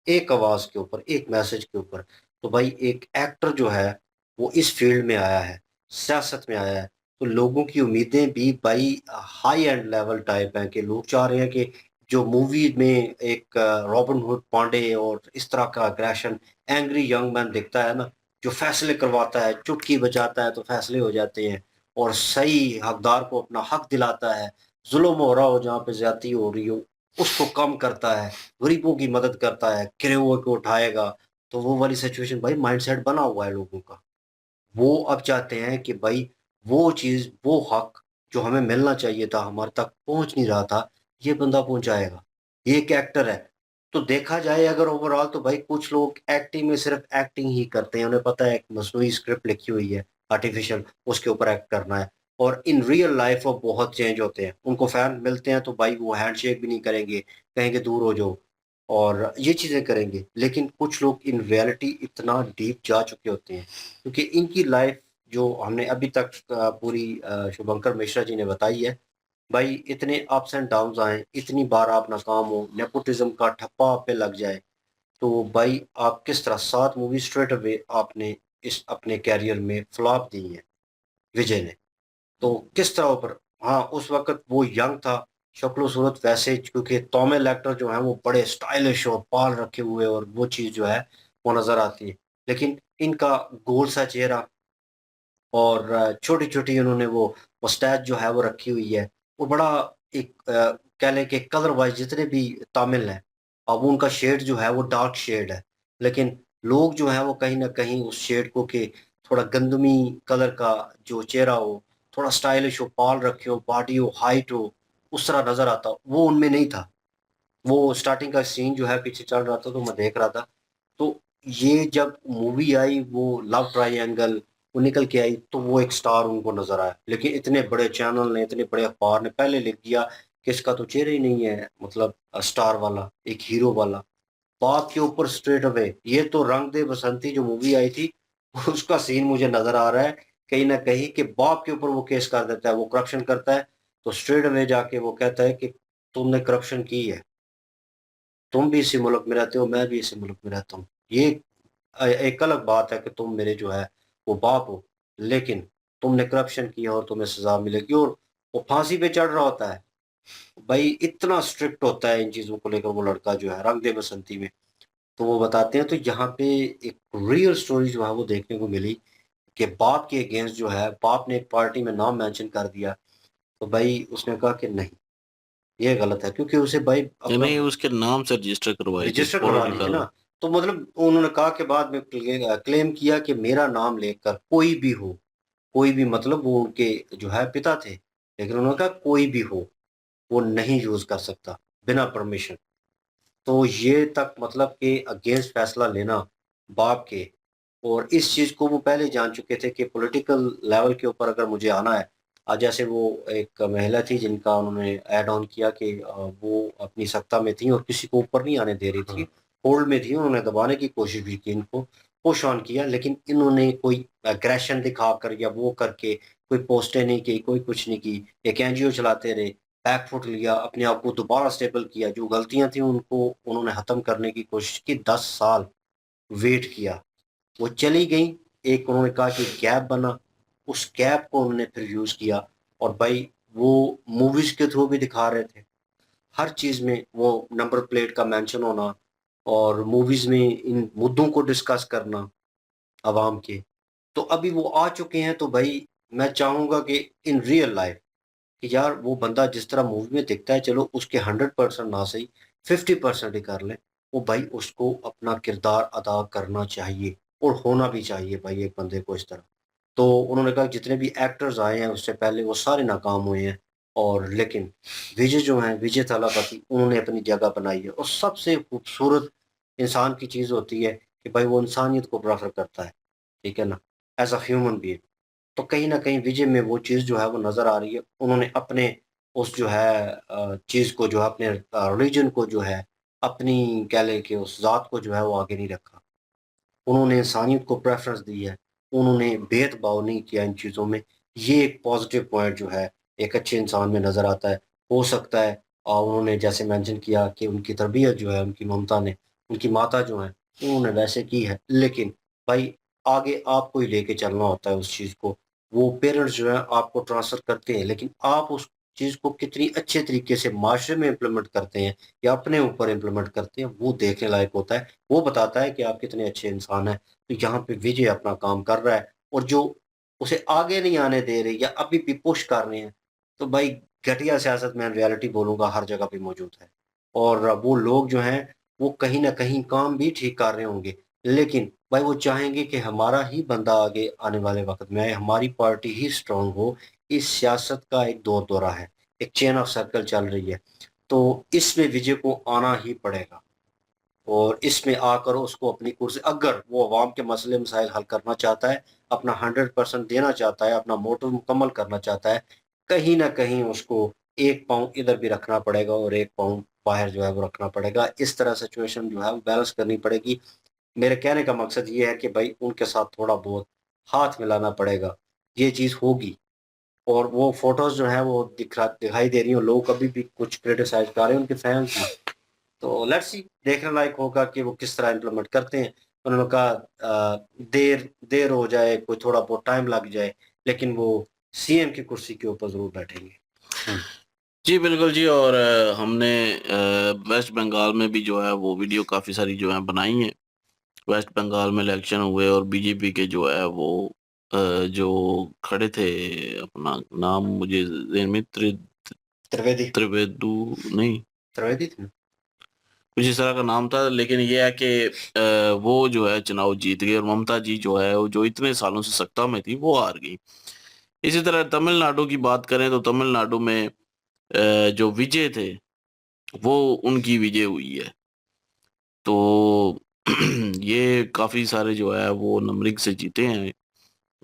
एक आवाज़ के ऊपर, एक मैसेज के ऊपर। तो भाई एक एक्टर जो है वो इस फील्ड में आया है, सियासत में आया है, तो लोगों की उम्मीदें भी भाई हाई एंड लेवल टाइप हैं कि लोग चाह रहे हैं कि जो मूवी में एक रॉबिन हुड पांडे और इस तरह का अग्रेशन एंग्री यंग मैन दिखता है ना, जो फैसले करवाता है, चुटकी बजाता है तो फैसले हो जाते हैं और सही हकदार को अपना हक दिलाता है, जुल्म हो रहा हो जहाँ पे ज्यादती हो रही हो उसको कम करता है, गरीबों की मदद करता है, गिरे हुए को उठाएगा। तो वो वाली सिचुएशन भाई माइंडसेट बना हुआ है लोगों का। वो अब चाहते हैं कि भाई वो चीज़, वो हक जो हमें मिलना चाहिए था, हमारे तक पहुँच नहीं रहा था, ये बंदा पहुँचाएगा। ये एक एक्टर है। तो देखा जाए अगर ओवरऑल तो भाई कुछ लोग एक्टिंग में सिर्फ़ एक्टिंग ही करते हैं। उन्हें पता है एक मसनूई स्क्रिप्ट लिखी हुई है, आर्टिफ़िशियल, उसके ऊपर एक्ट करना है और इन रियल लाइफ़ वो बहुत चेंज होते हैं। उनको फैन मिलते हैं तो भाई वो हैंडशेक भी नहीं करेंगे, कहेंगे दूर हो जाओ और ये चीज़ें करेंगे। लेकिन कुछ लोग इन रियलिटी इतना डीप जा चुके होते हैं क्योंकि इनकी लाइफ जो हमने अभी तक पूरी शुभंकर मिश्रा जी ने बताई है, भाई इतने अप्स एंड डाउन्स आए, इतनी बार आप नाकाम हो, नेपोटिज्म का ठप्पा आप पे लग जाए, तो भाई आप किस तरह 7 मूवी स्ट्रेट अवे आपने इस अपने करियर में फ्लॉप दी हैं विजय ने। तो किस तरह ऊपर, हाँ, उस वक़्त वो यंग था, शक्ल-ओ-सूरत वैसे क्योंकि तमिल एक्टर जो हैं वो बड़े स्टाइलिश और बाल रखे हुए और वो चीज़ जो है वो नज़र आती है। लेकिन इनका गोल-सा चेहरा और छोटी-छोटी उन्होंने वो मुस्टैच जो है वो रखी हुई है। वो बड़ा एक कह लें कि कलर वाइज़ जितने भी तामिल हैं, अब उनका शेड जो है वो डार्क शेड है। लेकिन लोग जो हैं वो कहीं न कहीं उस शेड को के थोड़ा गंदमी कलर का जो चेहरा हो, थोड़ा स्टाइलिश हो, बाल रखे हो, बॉडी हो, हाइट हो, उस तरह नज़र आता हो, वो उनमें नहीं था। वो स्टार्टिंग का सीन जो है पीछे चल रहा था तो मैं देख रहा था। तो ये जब मूवी आई वो लव ट्रायंगल वो निकल के आई तो वो एक स्टार उनको नज़र आया। लेकिन इतने बड़े चैनल ने, इतने बड़े अखबार ने पहले लिख दिया कि इसका तो चेहरा ही नहीं है मतलब स्टार वाला, एक हीरो वाला। बाप के ऊपर स्ट्रेट अवे ये तो रंग दे बसंती जो मूवी आई थी उसका सीन मुझे नज़र आ रहा है कहीं न कहीं कि बाप के ऊपर वो केस कर देता है, वो करप्शन करता है, तो स्ट्रेट अवे जाके वो कहता है कि तुमने करप्शन की है। तुम भी इसी मुल्क में रहते हो, मैं भी इसी मुल्क में रहता हूँ। ये एक अलग बात है कि तुम मेरे जो है वो बाप हो, लेकिन तुमने करप्शन किया और तुम्हें सज़ा मिलेगी और वो फांसी पे चढ़ रहा होता है। भाई इतना स्ट्रिक्ट होता है इन चीज़ों को लेकर वो लड़का जो है रंग दे बसंती में। तो वो बताते हैं तो यहाँ पे एक रियल स्टोरी जो है वो देखने को मिली कि बाप के अगेंस्ट जो है, बाप ने एक पार्टी में नाम मेंशन कर दिया, तो भाई उसने कहा कि नहीं, ये गलत है क्योंकि उसे भाई अपना नहीं उसके नाम से रजिस्टर करवाई थी रजिस्टर करवा ली थी पॉलिटिकल। ना। तो मतलब उन्होंने कहा कि बाद में क्लेम किया कि मेरा नाम लेकर कोई भी हो, कोई भी मतलब वो उनके जो है पिता थे, लेकिन उन्होंने कहा कोई भी हो, वो नहीं यूज़ कर सकता बिना परमिशन। तो ये तक मतलब कि अगेंस्ट फैसला लेना बाप के और इस चीज़ को वो पहले जान चुके थे कि पॉलिटिकल लेवल के ऊपर अगर मुझे आना है जैसे वो एक महिला थी जिनका उन्होंने ऐड ऑन किया कि वो अपनी सत्ता में थी और किसी को ऊपर नहीं आने दे रही थी, होल्ड में थी, उन्होंने दबाने की कोशिश भी की इनको, पुश ऑन किया लेकिन इन्होंने कोई एग्रेशन दिखाकर या वो करके कोई पोस्टें नहीं की, कोई कुछ नहीं की, एक एनजीओ चलाते रहे, बैक फुट लिया, अपने आप को दोबारा स्टेबल किया, जो गलतियाँ थी उनको उन्होंने ख़त्म करने की कोशिश की, 10 साल वेट किया। वो चली गईं, एक उन्होंने कहा कि गैप बना, उस गैप को उन्होंने फिर यूज़ किया और भाई वो मूवीज़ के थ्रू भी दिखा रहे थे। हर चीज़ में वो नंबर प्लेट का मेंशन होना और मूवीज़ में इन मुद्दों को डिस्कस करना अवाम के। तो अभी वो आ चुके हैं तो भाई मैं चाहूँगा कि इन रियल लाइफ़ कि यार वो बंदा जिस तरह मूवी में दिखता है चलो उसके 100% ना सही 50% ही कर लें, वो भाई उसको अपना किरदार अदा करना चाहिए और होना भी चाहिए भाई एक बंदे को इस तरह। तो उन्होंने कहा जितने भी एक्टर्स आए हैं उससे पहले वो सारे नाकाम हुए हैं और लेकिन विजय जो हैं, विजय थालापति उन्होंने अपनी जगह बनाई है और सबसे खूबसूरत इंसान की चीज़ होती है कि भाई वो इंसानियत को प्रेफ़र करता है, ठीक है ना? As a human being. तो कहीं न कहीं विजय में वो चीज़ जो है वो नज़र आ रही है। उन्होंने अपने उस जो है चीज़ को जो है अपने रिलीजन को जो है, अपनी कह लें कि उस ज़ात को जो है वो आगे नहीं रखा। उन्होंने इंसानियत को प्रेफ़रेंस दी है, उन्होंने भेदभाव नहीं किया इन चीज़ों में। ये एक पॉज़िटिव पॉइंट जो है, एक अच्छे इंसान में नज़र आता है। हो सकता है उन्होंने जैसे मेंशन किया कि उनकी तरबियत जो है, उनकी ममता ने, उनकी माता जो हैं, उन्होंने वैसे की है। लेकिन भाई आगे आपको ही लेके चलना होता है उस चीज़ को। वो पेरेंट्स जो हैं आपको ट्रांसफ़र करते हैं, लेकिन आप उस चीज़ को कितनी अच्छे तरीके से माशरे में इम्प्लीमेंट करते हैं या अपने ऊपर इम्प्लीमेंट करते हैं, वो देखने लायक होता है। वो बताता है कि आप कितने अच्छे इंसान हैं। तो यहाँ पे विजय अपना काम कर रहा है और जो उसे आगे नहीं आने दे रहे या अभी भी पुश कर रहे हैं, तो भाई घटिया सियासतमैन रियलिटी बोलूँगा हर जगह पे मौजूद है। और वो लोग जो हैं, वो कहीं न कहीं काम भी ठीक कर रहे होंगे, लेकिन भाई वो चाहेंगे कि हमारा ही बंदा आगे आने वाले वक़्त में आए, हमारी पार्टी ही स्ट्रॉन्ग हो। इस सियासत का एक दौर-दौरा है, एक चेन ऑफ सर्कल चल रही है, तो इसमें विजय को आना ही पड़ेगा। और इसमें आकर उसको अपनी कुर्सी अगर वो अवाम के मसले-मसाइल हल करना चाहता है, अपना 100% देना चाहता है, अपना मोटिव मुकम्मल करना चाहता है, कहीं न कहीं उसको 1 पाँव इधर भी रखना पड़ेगा और 1 पाँव बाहर जो है वो रखना पड़ेगा। इस तरह सिचुएशन जो है वो बैलेंस करनी पड़ेगी। मेरे कहने का मकसद ये है कि भाई उनके साथ थोड़ा बहुत हाथ मिलाना पड़ेगा। ये चीज़ होगी और वो फ़ोटोज़ जो हैं वो दिखाई दे रही हैं, लोग अभी भी कुछ क्रिटिसाइज़ कर रहे हैं उनके फैन्स भी। तो लेट्स सी देखने लायक होगा कि वो किस तरह इम्प्लीमेंट करते हैं। उन्होंने कहा देर देर हो जाए, कोई थोड़ा बहुत टाइम लग जाए, लेकिन वो सीएम की कुर्सी के ऊपर ज़रूर बैठेंगे। हुँ, जी, बिल्कुल जी। और हमने वेस्ट बंगाल में भी जो है वो वीडियो काफ़ी सारी जो है बनाई हैं। वेस्ट बंगाल में इलेक्शन हुए और बीजेपी के जो है वो जो खड़े थे, अपना नाम मुझे ज़हन में त्रिवेदी त्रिवेदु नहीं, त्रिवेदी थे ना? कुछ इस तरह का नाम था। लेकिन ये है कि वो जो है चुनाव जीत गए और ममता जी जो है वो जो इतने सालों से सत्ता में थी वो हार गई। इसी तरह तमिलनाडु की बात करें तो तमिलनाडु में जो विजय थे वो उनकी विजय हुई है। तो ये काफ़ी सारे जो है वो नंबरिंग से जीते हैं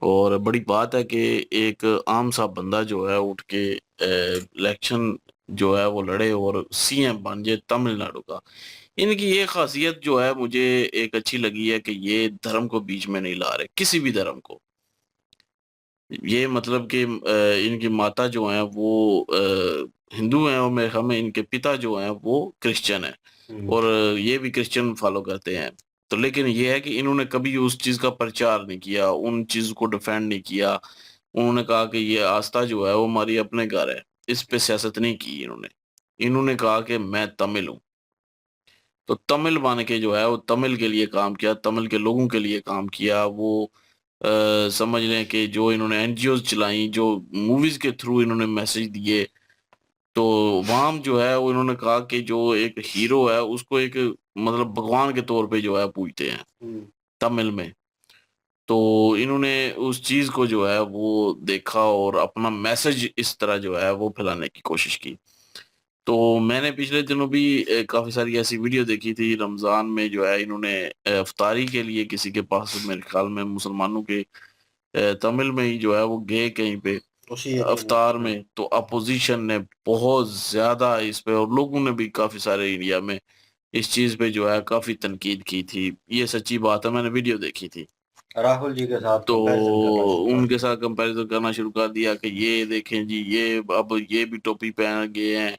और बड़ी बात है कि एक आम सा बंदा जो है उठ के इलेक्शन जो है वो लड़े और सीएम बन जाए तमिलनाडु का। इनकी ये ख़ासियत जो है मुझे एक अच्छी लगी है कि ये धर्म को बीच में नहीं ला रहे, किसी भी धर्म को। ये मतलब कि इनकी माता जो हैं वो हिंदू हैं और मेरे ख़्याल में इनके पिता जो हैं वो क्रिश्चियन हैं हुँ, और ये भी क्रिश्चियन फ़ॉलो करते हैं। तो लेकिन ये है कि इन्होंने कभी उस चीज़ का प्रचार नहीं किया, उन चीज़ को डिफेंड नहीं किया। उन्होंने कहा कि ये आस्था जो है वो हमारी अपने घर है, इस पे सियासत नहीं की इन्होंने। इन्होंने कहा कि मैं तमिल हूँ। तो तमिल बन के जो है वो तमिल के लिए काम किया, तमिल के लोगों के लिए काम किया। वो समझ लें कि जो इन्होंने एनजीओज़ चलाई, जो मूवीज़ के थ्रू इन्होंने मैसेज दिए, तो वहाँ जो है वो इन्होंने कहा कि जो एक हीरो है उसको एक मतलब भगवान के तौर पे जो है पूजते हैं, हुँ, तमिल में। तो इन्होंने उस चीज़ को जो है वो देखा और अपना मैसेज इस तरह जो है वो फैलाने की कोशिश की। तो मैंने पिछले दिनों भी काफ़ी सारी ऐसी वीडियो देखी थी रमज़ान में जो है इन्होंने इफ्तारी के लिए किसी के पास मेरे ख़्याल में मुसलमानों के तमिल में ही जो है वो गए कहीं पे उसी एरिया में इफ्तार हुँ, में, तो अपोज़िशन ने बहुत ज़्यादा इस पे और लोगों ने भी काफ़ी सारे इंडिया में इस चीज़ पे जो है काफ़ी तनकीद की थी। ये सच्ची बात है, मैंने वीडियो देखी थी। राहुल जी के साथ तो कंपैरिज़न करना शुरू कर उनके दिया। साथ कंपैरिज़न करना शुरू कर दिया कि ये देखें जी, ये अब ये भी टोपी पहन गए हैं,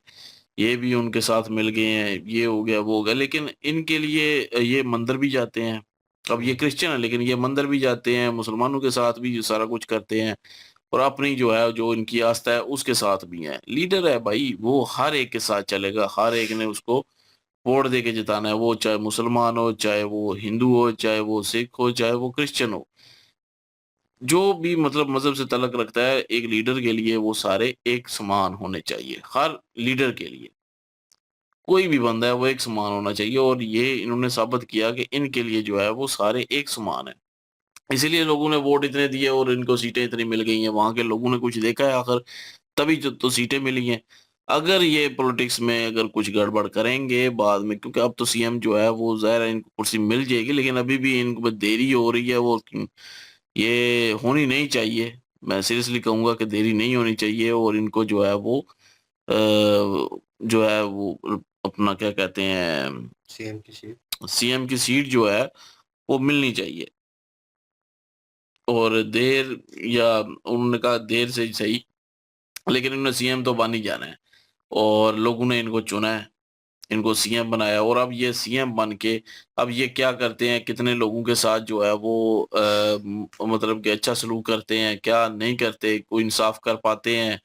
ये भी उनके साथ मिल गए हैं, ये हो गया, वो हो गया। लेकिन इनके लिए ये मंदिर भी जाते हैं। अब ये हुँ, क्रिश्चियन है लेकिन ये मंदिर भी जाते हैं, मुसलमानों के साथ भी सारा कुछ करते हैं और अपनी जो है, जो इनकी आस्था है उसके साथ भी हैं। लीडर है भाई, वो हर एक के साथ चलेगा, हर एक ने उसको वोट दे के जिताना है, वो चाहे मुसलमान हो, चाहे वो हिंदू हो, चाहे वो सिख हो, चाहे वो क्रिश्चियन हो। जो भी मतलब मज़हब से ताल्लुक़ रखता है, एक लीडर के लिए वो सारे एक समान होने चाहिए, हर लीडर के लिए। कोई भी बंदा है वो एक समान होना चाहिए और ये इन्होंने साबित किया कि इनके लिए जो है वो सारे एक समान हैं। इसीलिए लोगों ने वोट इतने दिए और इनको सीटें इतनी मिल गई हैं, वहाँ के लोगों ने कुछ देखा है आखिर, तभी तो सीटें मिली हैं। अगर ये पॉलिटिक्स में अगर कुछ गड़बड़ करेंगे बाद में, क्योंकि अब तो सीएम जो है वो ज़ाहिर है इनको कुर्सी मिल जाएगी, लेकिन अभी भी इनको देरी हो रही है, वो ये होनी नहीं चाहिए। मैं सीरियसली कहूँगा कि देरी नहीं होनी चाहिए और इनको जो है वो जो है वो अपना क्या कहते हैं सीएम की सीट। सीएम की सीट जो है वो मिलनी चाहिए। और देर या उन्होंने कहा देर से सही, लेकिन इन्होंने सीएम तो बन ही जाना है और लोगों ने इनको चुना है, इनको सीएम बनाया और अब ये सीएम बन के अब ये क्या करते हैं, कितने लोगों के साथ जो है वो मतलब कि अच्छा सलूक करते हैं, क्या नहीं करते, कोई इंसाफ कर पाते हैं।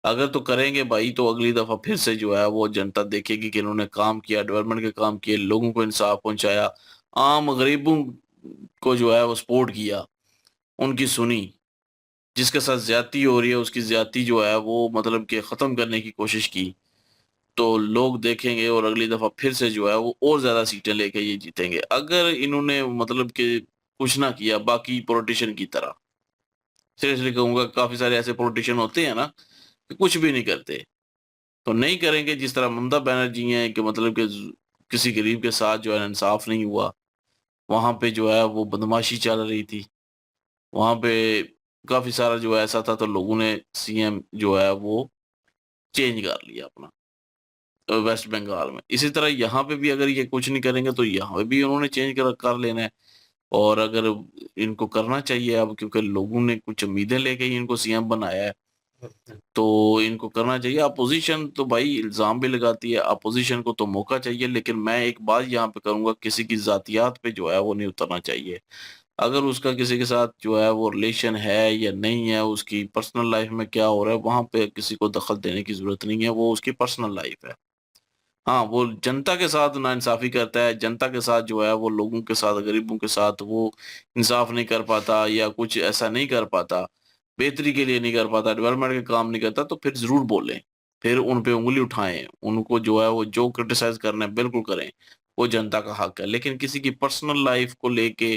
अगर तो करेंगे भाई तो अगली दफा फिर से जो है वो जनता देखेगी कि इन्होंने काम किया, डेवलपमेंट के काम किए, लोगों को इंसाफ पहुंचाया, आम गरीबों को जो है वो सपोर्ट किया, उनकी सुनी। जिसके साथ ज्यादती हो रही है उसकी ज्यादती जो है वो मतलब कि खत्म करने की कोशिश की, तो लोग देखेंगे और अगली दफा फिर से जो है वो और ज्यादा सीटें लेके ये जीतेंगे। अगर इन्होंने मतलब कि कुछ ना किया बाकी पॉलिटिशियन की तरह, सीरियसली कहूंगा काफी सारे ऐसे पॉलिटिशियन होते हैं ना कि कुछ भी नहीं करते, तो नहीं करेंगे जिस तरह ममता बनर्जी हैं कि मतलब कि किसी गरीब के साथ जो है इंसाफ नहीं हुआ, वहां पे जो है वो बदमाशी चल रही थी, वहां पे काफी सारा जो है ऐसा था, तो लोगों ने सीएम जो है वो चेंज कर लिया अपना वेस्ट बंगाल में। इसी तरह यहाँ पे भी अगर ये कुछ नहीं करेंगे तो यहाँ पे भी उन्होंने चेंज कर लेना है। और अगर इनको करना चाहिए अब, क्योंकि लोगों ने कुछ उम्मीदें लेके ही इनको सीएम बनाया है, तो इनको करना चाहिए। अपोजिशन तो भाई इल्जाम भी लगाती है, अपोजिशन को तो मौका चाहिए, लेकिन मैं एक बात यहाँ पे करूंगा, किसी की जातियात पे जो है वो नहीं उतरना चाहिए। अगर उसका किसी के साथ जो है वो रिलेशन है या नहीं है, उसकी पर्सनल लाइफ में क्या हो रहा है, वहां पे किसी को दखल देने की जरूरत नहीं है, वो उसकी पर्सनल लाइफ है। हाँ, वो जनता के साथ नाइंसाफी करता है, जनता के साथ जो है वो लोगों के साथ, गरीबों के साथ वो इंसाफ नहीं कर पाता या कुछ ऐसा नहीं कर पाता, बेहतरी के लिए नहीं कर पाता, डेवलपमेंट के काम नहीं करता, तो फिर जरूर बोलें, फिर उन पे उंगली उठाएं, उनको जो है वो जो क्रिटिसाइज करना है बिल्कुल करें, वो जनता का हक है। लेकिन किसी की पर्सनल लाइफ को लेके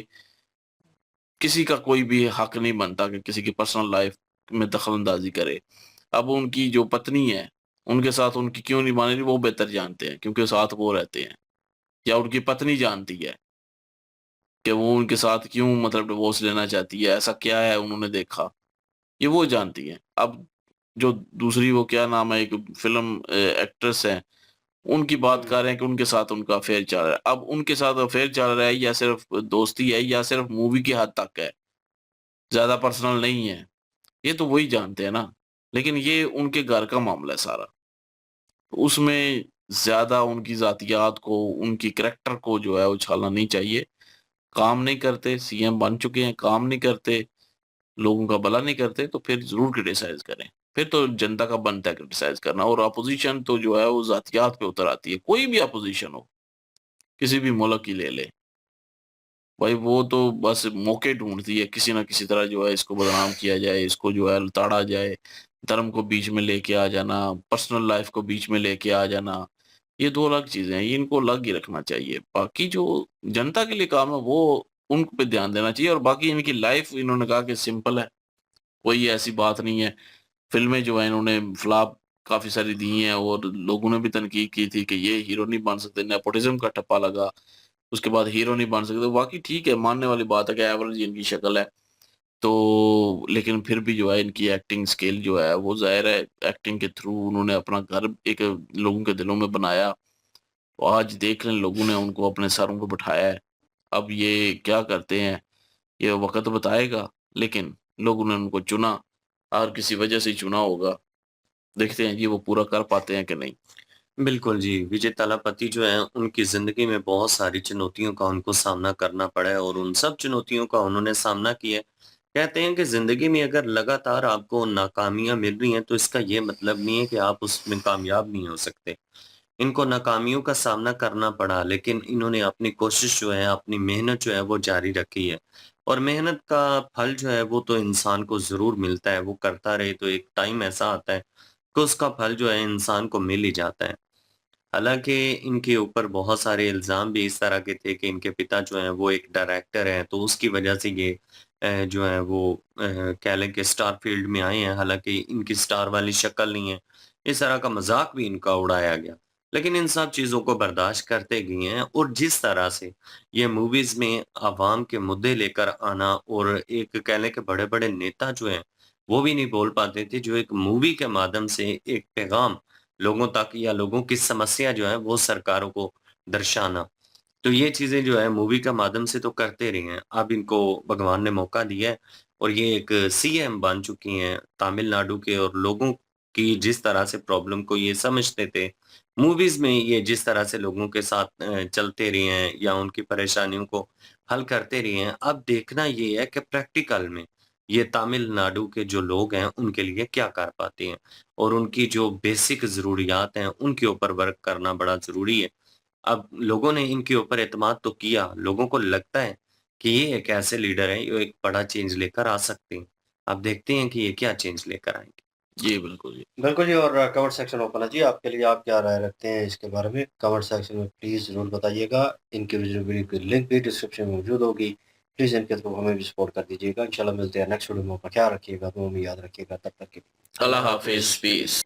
किसी का कोई भी हक नहीं बनता कि किसी की पर्सनल लाइफ में दखल अंदाजी करे। अब उनकी जो पत्नी है, उनके साथ उनकी क्यों नहीं मान रही, वो बेहतर जानते हैं, क्योंकि साथ वो रहते हैं। या उनकी पत्नी जानती है कि वो उनके साथ क्यों मतलब डिवोर्स लेना चाहती है, ऐसा क्या है उन्होंने देखा, ये वो जानती है। अब जो दूसरी वो क्या नाम है, एक फिल्म एक्ट्रेस है, उनकी बात कर रहे हैं कि उनके साथ उनका अफेयर चल रहा है। अब उनके साथ अफेयर चल रहा है या सिर्फ दोस्ती है या सिर्फ मूवी की हद तक है, ज्यादा पर्सनल नहीं है, ये तो वही जानते हैं ना। लेकिन ये उनके घर का मामला है सारा, तो उसमें ज्यादा उनकी जातियात को, उनकी करैक्टर को जो है उछालना नहीं चाहिए। काम नहीं करते, सीएम बन चुके हैं, काम नहीं करते, लोगों का भला नहीं करते, तो फिर जरूर क्रिटिसाइज करें। फिर तो जनता का बनता है क्रिटिसाइज करना। और अपोजिशन तो जो है वो जातियात पे उतर आती है, कोई भी अपोजिशन हो, किसी भी मुल्क की ले ले भाई, वो तो बस मौके ढूंढती है किसी ना किसी तरह जो है इसको बदनाम किया जाए, इसको जो है लताड़ा जाए, धर्म को बीच में लेके आ जाना, पर्सनल लाइफ को बीच में लेके आ जाना, ये दो अलग चीजें हैं, ये इनको अलग ही रखना चाहिए। बाकी जो जनता के लिए काम है वो उन पे ध्यान देना चाहिए। और बाकी इनकी लाइफ इन्होंने कहा कि सिंपल है, कोई ऐसी बात नहीं है। फिल्में जो है इन्होंने फ्लॉप काफी सारी दी हैं और लोगों ने भी तनकीद की थी कि ये हीरो नहीं बन सकते, नेपोटिज्म का ठप्पा लगा, उसके बाद हीरो नहीं बन सकते। बाकी ठीक है, मानने वाली बात है कि एवरेज इनकी शक्ल है, तो लेकिन फिर भी जो है इनकी एक्टिंग स्किल जो है वो जाहिर है, एक्टिंग के थ्रू उन्होंने अपना घर एक लोगों के दिलों में बनाया। तो आज देख लें, लोगों ने उनको अपने सरों को बिठाया है। अब ये क्या करते हैं ये वक्त बताएगा, लेकिन लोगों ने उनको चुना और किसी वजह से ही चुना होगा। देखते हैं जी वो पूरा कर पाते हैं कि नहीं। बिल्कुल जी, विजय थालापति जो हैं, उनकी ज़िंदगी में बहुत सारी चुनौतियों का उनको सामना करना पड़ा है और उन सब चुनौतियों का उन्होंने सामना किया है। कहते हैं कि ज़िंदगी में अगर लगातार आपको नाकामियाँ मिल रही हैं, तो इसका ये मतलब नहीं है कि आप उसमें कामयाब नहीं हो सकते। इनको नाकामियों का सामना करना पड़ा, लेकिन इन्होंने अपनी कोशिश जो है, अपनी मेहनत जो है, वो जारी रखी है और मेहनत का फल जो है, वो तो इंसान को ज़रूर मिलता है। वो करता रहे तो एक टाइम ऐसा आता है कि उसका फल जो है, इंसान को मिल ही जाता है। हालाँकि इनके ऊपर बहुत सारे इल्ज़ाम भी इस तरह के थे कि इनके पिता जो हैं वो एक डायरेक्टर हैं, तो उसकी वजह से ये जो है वो कह लें कि स्टार फ़ील्ड में आए हैं, हालाँकि इनकी स्टार वाली शक्ल नहीं है। इस तरह का मज़ाक भी इनका उड़ाया गया। लेकिन इन सब चीज़ों को बर्दाश्त करते गए हैं और जिस तरह से ये मूवीज़ में अवाम के मुद्दे लेकर आना और एक कह लें कि बड़े-बड़े नेता जो हैं, वो भी नहीं बोल पाते थे, जो एक मूवी के माध्यम से एक पैगाम लोगों तक या लोगों की समस्या जो है वो सरकारों को दर्शाना। तो ये चीज़ें जो है मूवी के माध्यम से तो करते रहे हैं। अब इनको भगवान ने मौका दिया है और ये एक सीएम बन चुकी हैं तमिलनाडु के, और लोगों की जिस तरह से प्रॉब्लम को ये समझते थे, मूवीज़ में ये जिस तरह से लोगों के साथ चलते रहे हैं या उनकी परेशानियों को हल करते रहे हैं। अब देखना ये है कि प्रैक्टिकल में ये तमिलनाडु के जो लोग हैं, उनके लिए क्या कर पाते हैं और उनकी जो बेसिक ज़रूरियात हैं, उनके ऊपर वर्क करना बड़ा ज़रूरी है। अब लोगों ने इनके ऊपर एतमाद तो किया, लोगों को लगता है कि ये एक ऐसे लीडर हैं, जो एक बड़ा चेंज लेकर आ सकते हैं। अब देखते हैं कि ये क्या चेंज लेकर आएँगे। जी, बिल्कुल जी। बिल्कुल जी, और कमेंट सेक्शन ओपन है जी, आपके लिए आप क्या राय रखते हैं इसके बारे में? कमेंट सेक्शन में प्लीज़ ज़रूर बताइएगा। इनके वीडियो की लिंक भी डिस्क्रिप्शन में मौजूद होगी। प्लीज़ इनके थ्रू हमें भी सपोर्ट कर दीजिएगा। इंशाल्लाह मिलते हैं नेक्स्ट वीडियो में। अपना ख्याल रखिएगा, दुआ में याद रखिएगा। तब तक के लिए अल्लाह हाफ़िज़, पीस।